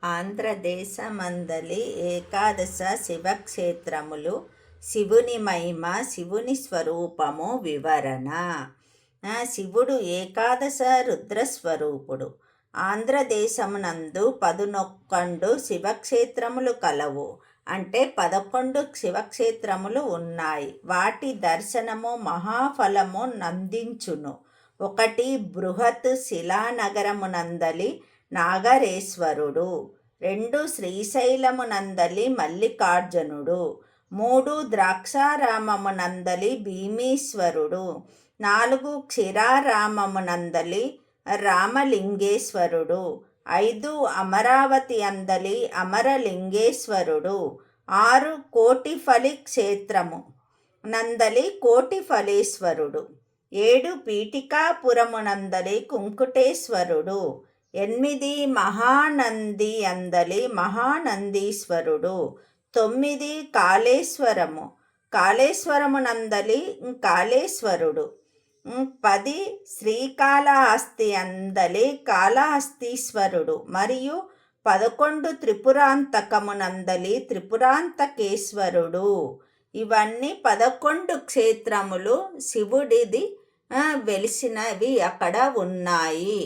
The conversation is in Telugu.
ఆంధ్రదేశమందలి ఏకాదశ శివక్షేత్రములు శివుని మహిమ శివుని స్వరూపము వివరణ. శివుడు ఏకాదశ రుద్రస్వరూపుడు. ఆంధ్రదేశమునందు 11 శివక్షేత్రములు కలవు. అంటే 11 శివక్షేత్రములు ఉన్నాయి. వాటి దర్శనము మహాఫలము నందించును. 1 బృహత్ శిలానగరమునందలి నాగరేశ్వరుడు. 2 శ్రీశైలమునందలి మల్లికార్జునుడు. 3 ద్రాక్షారామమునందలి భీమేశ్వరుడు. 4 క్షీరారామమునందలి రామలింగేశ్వరుడు. 5 అమరావతి అందలి అమరలింగేశ్వరుడు. 6 కోటిఫలి క్షేత్రము నందలి కోటిఫలేశ్వరుడు. 7 పీఠికాపురమునందలి కుంకుటేశ్వరుడు. 8 మహానంది అందలి మహానందీశ్వరుడు. 9 కాళేశ్వరమునందలి కాళేశ్వరుడు. 10 శ్రీకాళహస్తి అందలి కాళహస్తీశ్వరుడు. మరియు 11 త్రిపురాంతకమునందలి త్రిపురాంతకేశ్వరుడు. ఇవన్నీ 11 క్షేత్రములు శివుడిది వెలిసినవి అక్కడ ఉన్నాయి.